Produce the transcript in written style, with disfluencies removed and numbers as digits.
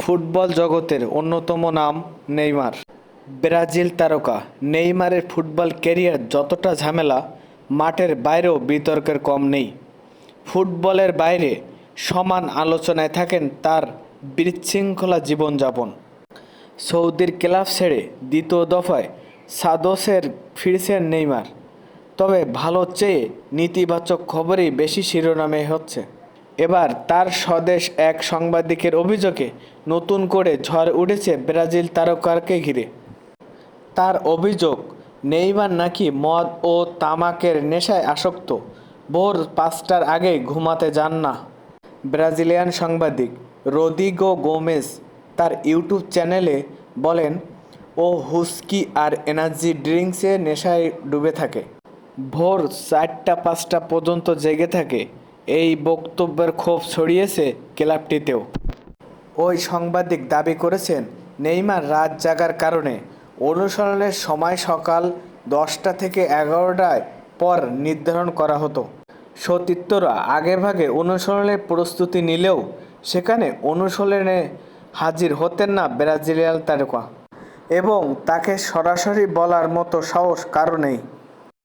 Football জগতের অন্যতম নাম নেইমার। ব্রাজিল তারকা নেইমারের ফুটবল ক্যারিয়ার যতটা ঝামেলা, মাঠের বাইরেও বিতর্কের কম নেই। ফুটবলের বাইরে সমান আলোচনায় থাকেন তার বিশৃঙ্খলা জীবনযাপন। সৌদির ক্লাব ছেড়ে দ্বিতীয় দফায় সান্তোসের ফিরছেন নেইমার। তবে ভালো চেয়ে নেতিবাচক খবরই বেশি শিরোনামে হচ্ছে। এবার তার স্বদেশ এক সাংবাদিকের অভিযোগে নতুন করে ঝড় উঠেছে ব্রাজিল তারকাকে ঘিরে। তার অভিযোগ, নেইমার নাকি মদ ও তামাকের নেশায় আসক্ত, ভোর ৫টার আগে ঘুমাতে যান না। ব্রাজিলিয়ান সাংবাদিক রদ্রিগো গোমেজ তার ইউটিউব চ্যানেলে বলেন, ও হুস্কি আর এনার্জি ড্রিঙ্কসে নেশায় ডুবে থাকে, ভোর ৪টা-৫টা পর্যন্ত জেগে থাকে। এই বক্তব্যের ক্ষোভ ছড়িয়েছে ক্লাবটিতেও। ওই সাংবাদিক দাবি করেছেন, নেইমার রাত জাগার কারণে অনুশীলনের সময় সকাল ১০টা থেকে ১১টার পর নির্ধারণ করা হতো। সতীর্থরা আগেভাগে অনুশীলনের প্রস্তুতি নিলেও সেখানে অনুশীলনে হাজির হতেন না ব্রাজিলিয়ান তারকা, এবং তাকে সরাসরি বলার মতো সাহস কারও নেই।